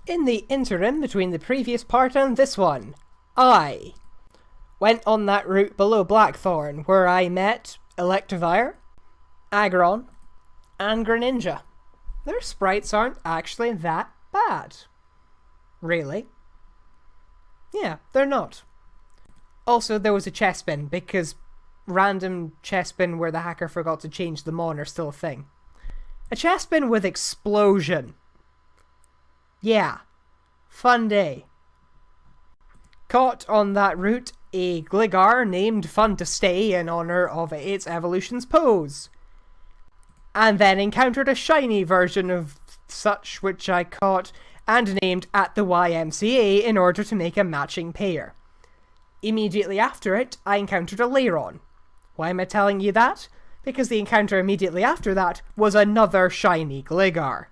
In the interim between the previous part and this one, I went on that route below Blackthorn where I met ELECTIVIRE, Aggron, and Greninja. Their sprites aren't actually that bad. Really. Yeah, they're not. Also, there was a chest bin, because random chest bin where the hacker forgot to change them on are still a thing. A chest bin with explosion. Yeah. Fun day. Caught on that route a Gligar named Fun to Stay in honor of its evolution's pose. And then encountered a shiny version of such which I caught and named at the YMCA in order to make a matching pair. Immediately after it, I encountered a Lairon. Why am I telling you that? Because the encounter immediately after that was another shiny Gligar.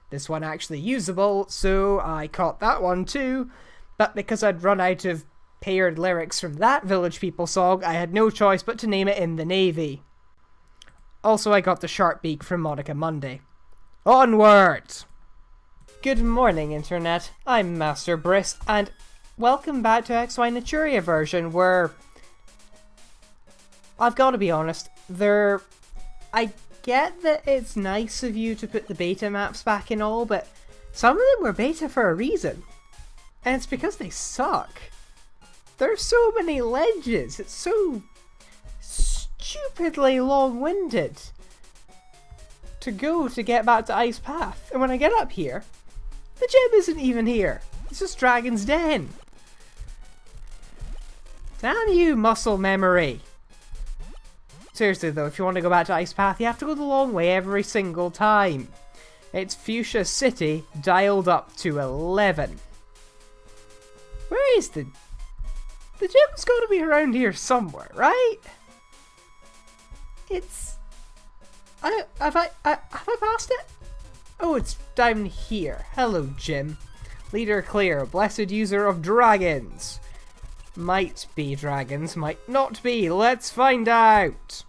This one actually usable, so I caught that one too, but because I'd run out of paired lyrics from that Village People song, I had no choice but to name it in the Navy. Also, I got the Sharp Beak from Monica Monday. Onward! Good morning, Internet. I'm Master Bryss, and welcome back to XY Naturia version, where I've got to be honest, I get that it's nice of you to put the beta maps back and all, but some of them were beta for a reason. And it's because they suck. There's so many ledges, it's so stupidly long-winded to go to get back to Ice Path. And when I get up here, the gym isn't even here. It's just Dragon's Den. Damn you, muscle memory. Seriously though, if you want to go back to Ice Path, you have to go the long way every single time. It's Fuchsia City dialed up to 11. Where is the gym's got to be around here somewhere, right? It's... Have I passed it? Oh, it's down here. Hello, gym. Leader Clair, blessed user of dragons. Might be dragons, might not be. Let's find out.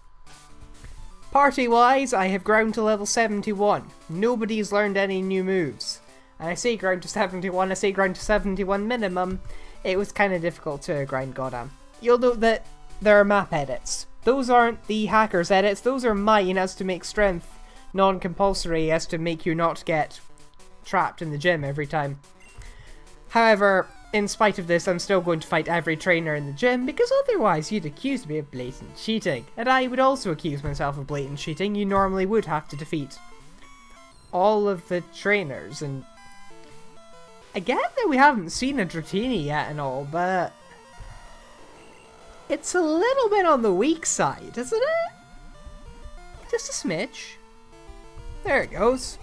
Party-wise, I have ground to level 71. Nobody's learned any new moves. And I say ground to 71, I say ground to 71 minimum. It was kind of difficult to grind Goddamn. You'll note that there are map edits. Those aren't the hacker's edits, those are mine as to make strength non-compulsory, as to make you not get trapped in the gym every time. However, in spite of this, I'm still going to fight every trainer in the gym, because otherwise you'd accuse me of blatant cheating. And I would also accuse myself of blatant cheating. You normally would have to defeat all of the trainers, and I get that we haven't seen a Dratini yet and all, but it's a little bit on the weak side, isn't it? Just a smidge. There it goes.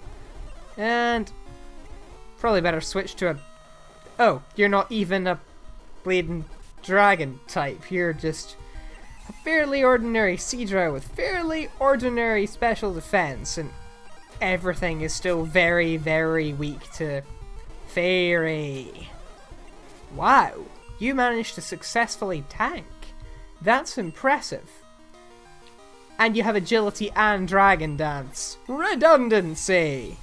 And probably better switch to a... Oh, you're not even a bleeding dragon type. You're just a fairly ordinary SEADRA with fairly ordinary special defense, and everything is still very, very weak to Fairy. Wow, you managed to successfully tank. That's impressive. And you have agility and dragon dance. Redundancy!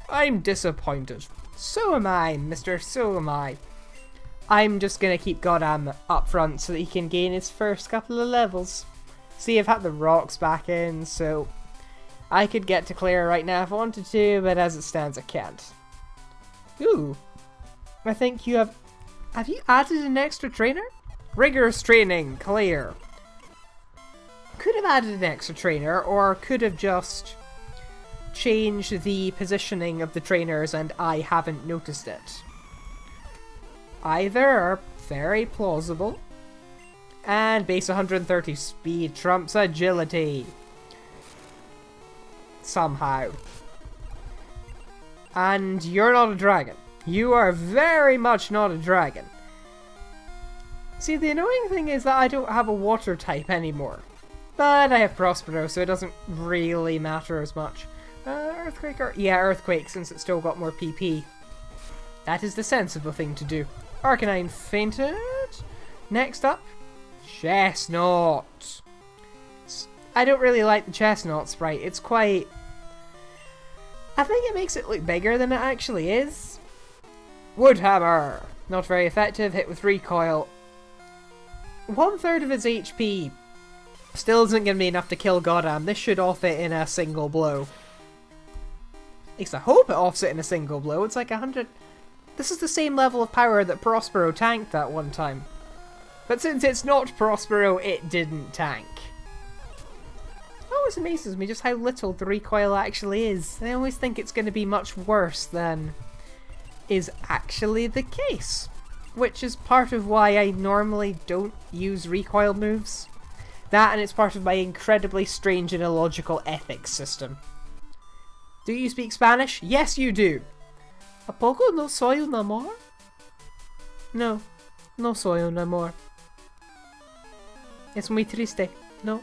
I'm disappointed. So am I, mister, so am I. I'm just gonna keep Goddamn up front so that he can gain his first couple of levels. See, I've had the rocks back in, so I could get to Clair right now if I wanted to, but as it stands I can't. Ooh, I think you have... Have you added an extra trainer? Rigorous training, Clair. Could have added an extra trainer, or could have just changed the positioning of the trainers and I haven't noticed it. Either are very plausible. And base 130 speed trumps agility. Somehow. And you're not a dragon. You are very much not a dragon. See, the annoying thing is that I don't have a water type anymore. But I have Prospero, so it doesn't really matter as much. Earthquake or... Yeah, Earthquake, since it's still got more PP. That is the sensible thing to do. Arcanine fainted. Next up, Chestnut. I don't really like the Chestnut sprite. It's quite... I think it makes it look bigger than it actually is. Wood Hammer! Not very effective, hit with recoil. 1/3 of its HP still isn't going to be enough to kill Goddamn. This should off it in a single blow. At least I hope it offs it in a single blow. It's like 100... This is the same level of power that Prospero tanked that one time. But since it's not Prospero, it didn't tank. It always amazes me just how little the recoil actually is. I always think it's going to be much worse than is actually the case. Which is part of why I normally don't use recoil moves. That, and it's part of my incredibly strange and illogical ethics system. Do you speak Spanish? Yes, you do! ¿A poco no soy un amor? No, no soy un amor. Es muy triste, ¿no?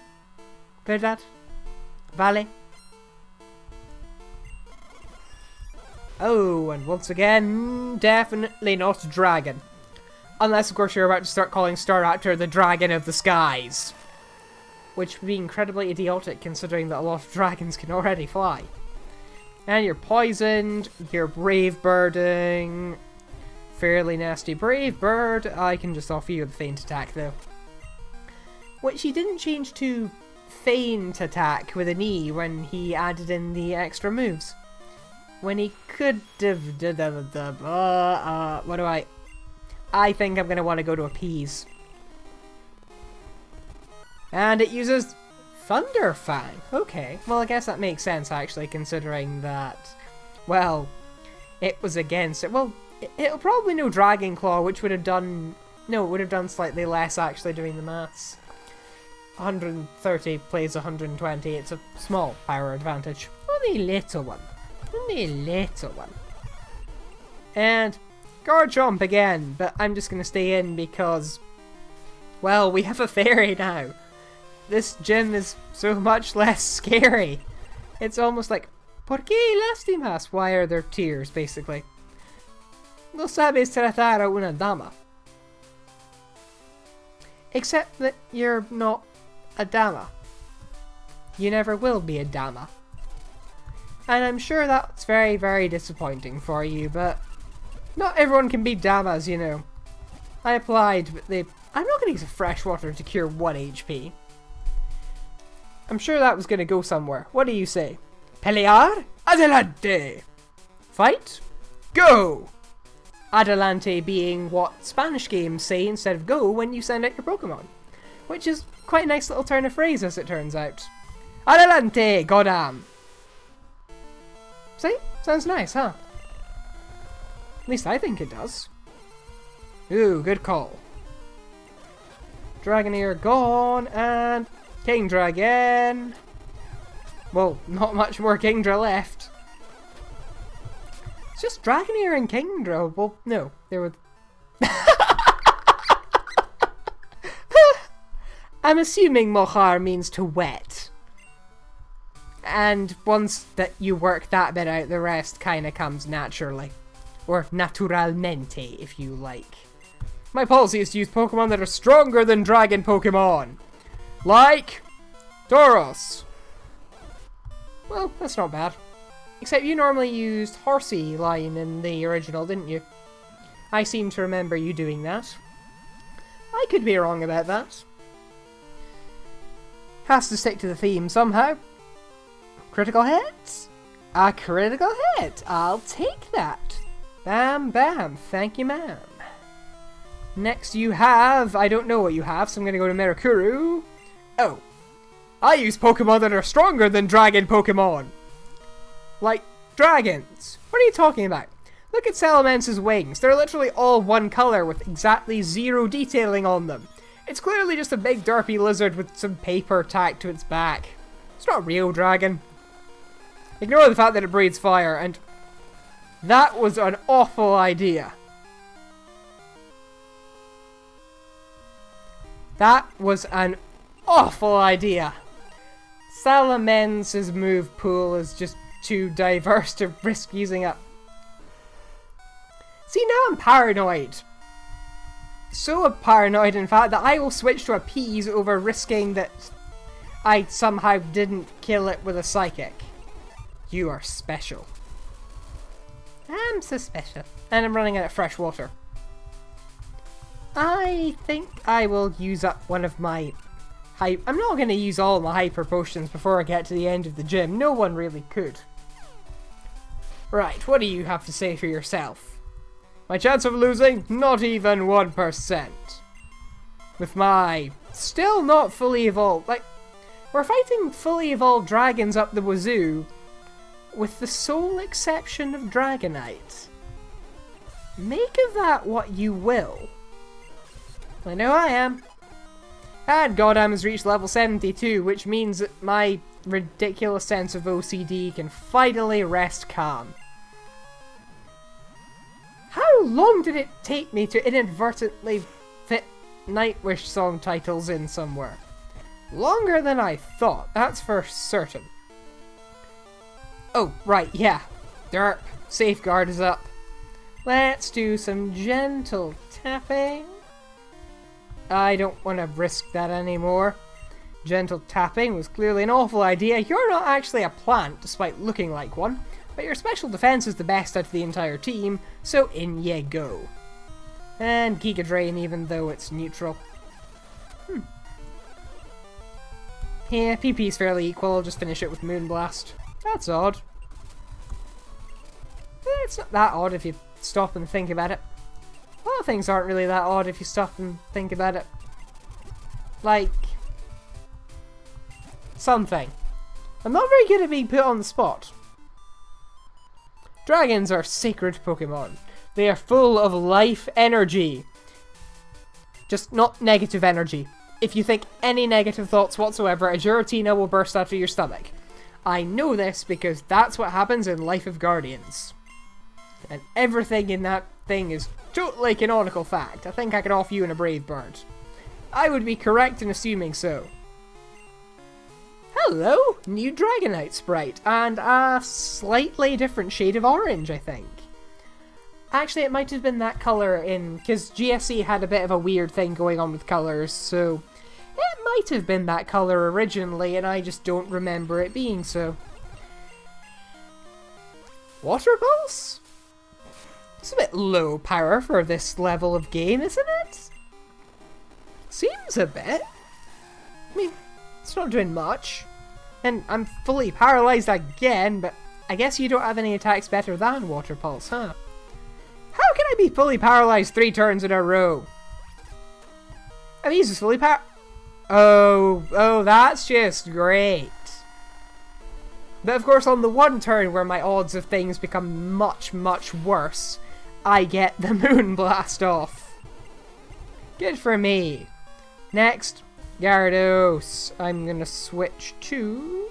¿Verdad? Vale. Oh, and once again, definitely not dragon. Unless, of course, you're about to start calling STARAPTOR the Dragon of the Skies. Which would be incredibly idiotic, considering that a lot of dragons can already fly. And you're poisoned, you're brave birding. Fairly nasty brave bird. I can just offer you the feint attack, though. Which he didn't change to feint attack with an E when he added in the extra moves. When he could have... what do I think I'm going to want to go to appease. And it uses Thunder Fang. Okay, well I guess that makes sense actually, considering that, well, it was against it. Well, it'll probably know Dragon Claw, which would have done... No, it would have done slightly less actually doing the maths. 130 plays 120, it's a small power advantage. Only a little one. Only a little one. And GARCHOMP again, but I'm just going to stay in because, well, we have a fairy now. This gym is so much less scary. It's almost like, ¿por qué lastimas? Why are there tears, basically? No sabes tratar a una dama. Except that you're not a dama. You never will be a dama. And I'm sure that's very, very disappointing for you, but not everyone can be damas, you know. I applied, but I'm not going to use fresh water to cure 1 HP. I'm sure that was going to go somewhere. What do you say? Pelear? Adelante! Fight? Go! Adelante being what Spanish games say instead of go when you send out your Pokemon. Which is quite a nice little turn of phrase as it turns out. Adelante, goddamn! See? Sounds nice, huh? At least I think it does. Ooh, good call. Dragonair gone, and KINGDRA again. Well, not much more KINGDRA left. It's just Dragonair and KINGDRA. Well, no, they were... I'm assuming mojar means to wet. And once that you work that bit out, the rest kind of comes naturally. Or naturalmente, if you like. My policy is to use Pokemon that are stronger than Dragon Pokemon. Like Tauros. Well, that's not bad. Except you normally used Horsey line in the original, didn't you? I seem to remember you doing that. I could be wrong about that. Has to stick to the theme somehow. Critical hit? A critical hit. I'll take that. Bam, bam. Thank you, ma'am. Next you have... I don't know what you have, so I'm going to go to Mirakuru. Oh. I use Pokemon that are stronger than Dragon Pokemon. Like dragons. What are you talking about? Look at Salamence's wings. They're literally all one color with exactly 0 detailing on them. It's clearly just a big derpy lizard with some paper tacked to its back. It's not a real dragon. Ignore the fact that it breathes fire, and that was an awful idea. That was an awful idea. Salamence's move pool is just too diverse to risk using up. See, now I'm paranoid. So paranoid, in fact, that I will switch to appease over risking that I somehow didn't kill it with a psychic. You are special. And I'm suspicious. And I'm running out of fresh water. I think I will use up one of my I'm not going to use all my hyper potions before I get to the end of the gym. No one really could. Right, what do you have to say for yourself? My chance of losing? Not even 1%. With my still not fully evolved... Like, we're fighting fully evolved dragons up the wazoo, with the sole exception of Dragonite. Make of that what you will. I know I am. And Goddam has reached level 72, which means that my ridiculous sense of OCD can finally rest calm. How long did it take me to inadvertently fit Nightwish song titles in somewhere? Longer than I thought, that's for certain. Oh, right, yeah. Derp, safeguard is up. Let's do some gentle tapping. I don't want to risk that anymore. Gentle tapping was clearly an awful idea. You're not actually a plant, despite looking like one, but your special defense is the best out of the entire team, so in ye go. And Giga Drain, even though it's neutral. Yeah, PP is fairly equal. I'll just finish it with Moonblast. That's odd. It's not that odd if you stop and think about it. A lot of things aren't really that odd if you stop and think about it. Like... something. I'm not very good at being put on the spot. Dragons are sacred Pokemon. They are full of life energy. Just not negative energy. If you think any negative thoughts whatsoever, a Giratina will burst out of your stomach. I know this because that's what happens in Life of Guardians. And everything in that thing is totally canonical fact. I think I can offer you in a Brave Bird. I would be correct in assuming so. Hello! New Dragonite sprite, and a slightly different shade of orange, I think. Actually, it might have been that colour in... because GSC had a bit of a weird thing going on with colours, so... it might have been that colour originally, and I just don't remember it being so. Water Pulse? It's a bit low power for this level of game, isn't it? Seems a bit. I mean, it's not doing much. And I'm fully paralysed again, but I guess you don't have any attacks better than Water Pulse, huh? How can I be fully paralysed 3 turns in a row? I mean, he's fully Oh, that's just great. But of course, on the one turn where my odds of things become much, much worse, I get the Moonblast off. Good for me. Next, Gyarados. I'm gonna switch to...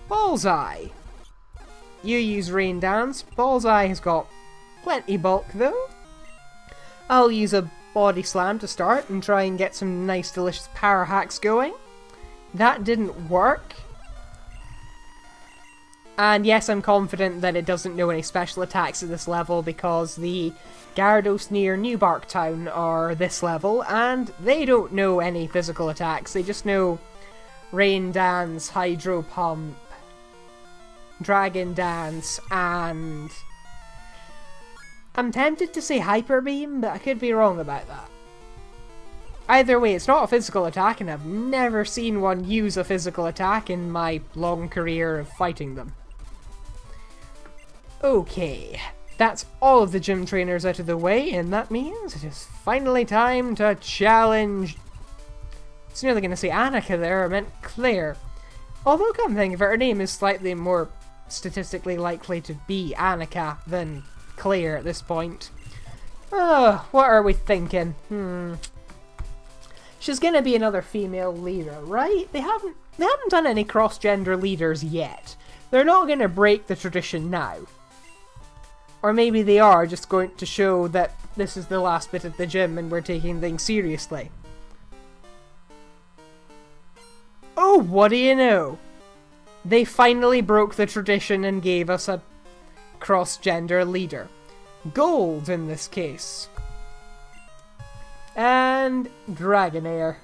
Bullseye. You use Rain Dance. Bullseye has got plenty bulk though. I'll use a Body Slam to start and try and get some nice delicious power hacks going. That didn't work. And yes, I'm confident that it doesn't know any special attacks at this level because the Gyarados near New Bark Town are this level and they don't know any physical attacks. They just know Rain Dance, Hydro Pump, Dragon Dance, and... I'm tempted to say Hyper Beam, but I could be wrong about that. Either way, it's not a physical attack, and I've never seen one use a physical attack in my long career of fighting them. Okay, that's all of the gym trainers out of the way, and that means it is finally time to challenge... I was nearly going to say Annika there, I meant Clair. Although, come think of it, her name is slightly more statistically likely to be Annika than Clair at this point. What are we thinking? She's gonna be another female leader, right? They haven't done any cross-gender leaders yet. They're not gonna break the tradition now. Or maybe they are just going to show that this is the last bit of the gym and we're taking things seriously. Oh, what do you know? They finally broke the tradition and gave us a cross-gender leader. Gold in this case. And Dragonair.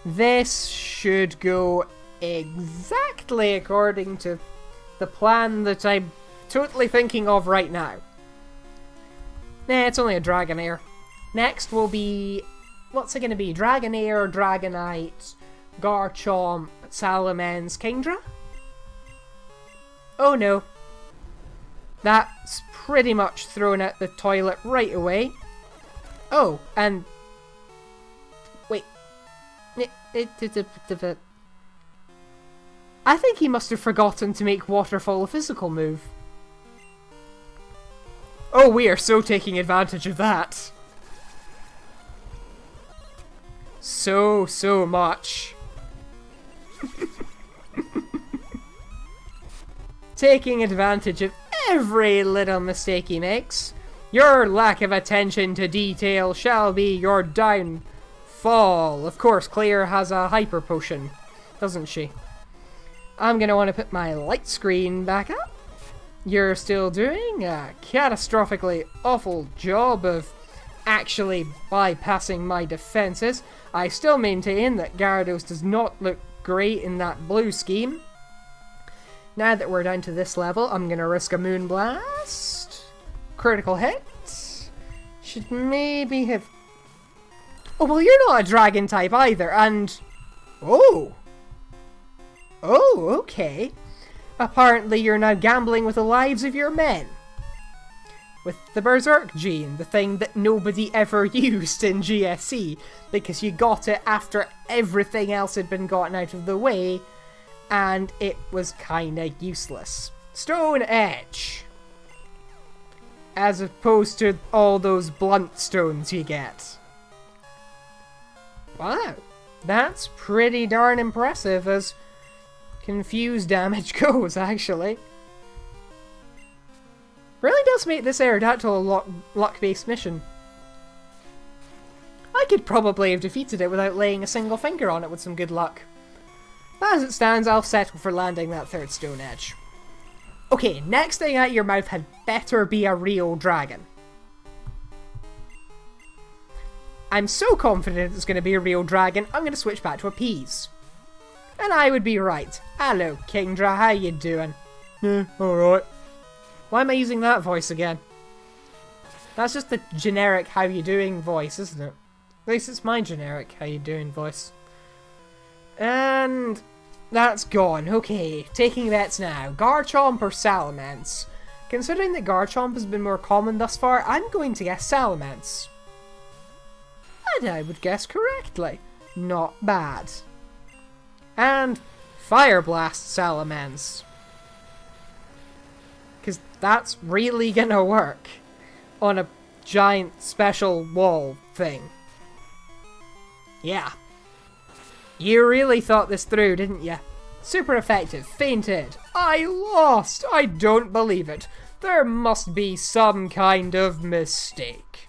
This should go exactly according to the plan that I'm totally thinking of right now. Nah, it's only a Dragonair. Next will be... what's it going to be? Dragonair, Dragonite, Garchomp, Salamence, Kingdra? Oh no. That's pretty much thrown at the toilet right away. Oh, and... wait. I think he must have forgotten to make Waterfall a physical move. Oh, we are so taking advantage of that. So much. Taking advantage of every little mistake he makes. Your lack of attention to detail shall be your downfall. Of course, Clair has a hyper potion, doesn't she? I'm gonna want to put my light screen back up. You're still doing a catastrophically awful job of actually bypassing my defenses. I still maintain that Gyarados does not look great in that blue scheme. Now that we're down to this level, I'm gonna risk a Moonblast. Critical hit. Should maybe have... oh, well, you're not a dragon type either, and... oh! Oh, okay. Apparently you're now gambling with the lives of your men. With the Berserk gene, the thing that nobody ever used in GSC, because you got it after everything else had been gotten out of the way, and it was kinda useless. Stone Edge. As opposed to all those blunt stones you get. Wow, that's pretty darn impressive as confused damage goes, actually. Really does make this Aerodactyl a luck-based mission. I could probably have defeated it without laying a single finger on it with some good luck. But as it stands, I'll settle for landing that third Stone Edge. Okay, next thing out your mouth had better be a real dragon. I'm so confident it's going to be a real dragon, I'm going to switch back to a Peas. And I would be right. Hello, Kingdra, how you doing? Yeah, alright. Why am I using that voice again? That's just the generic how you doing voice, isn't it? At least it's my generic how you doing voice. And that's gone. Okay, taking bets now. Garchomp or Salamence? Considering that Garchomp has been more common thus far, I'm going to guess Salamence. And I would guess correctly. Not bad. And Fire Blast Salamence. Because that's really gonna work on a giant special wall thing. Yeah. You really thought this through, didn't you? Super effective. Fainted. I lost. I don't believe it. There must be some kind of mistake.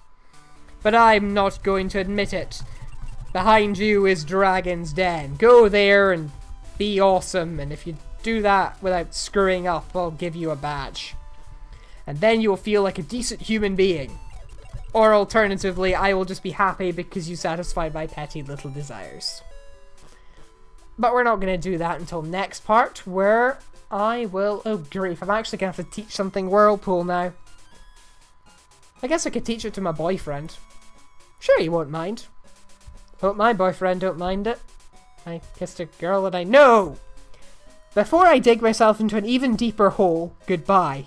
But I'm not going to admit it. Behind you is Dragon's Den. Go there and be awesome, and if you do that without screwing up, I'll give you a badge. And then you'll feel like a decent human being. Or alternatively, I will just be happy because you satisfied my petty little desires. But we're not going to do that until next part, where I will... oh grief, I'm actually going to have to teach something Whirlpool now. I guess I could teach it to my boyfriend. Sure, he won't mind. Hope my boyfriend don't mind it. I kissed a girl that I know! Before I dig myself into an even deeper hole, goodbye.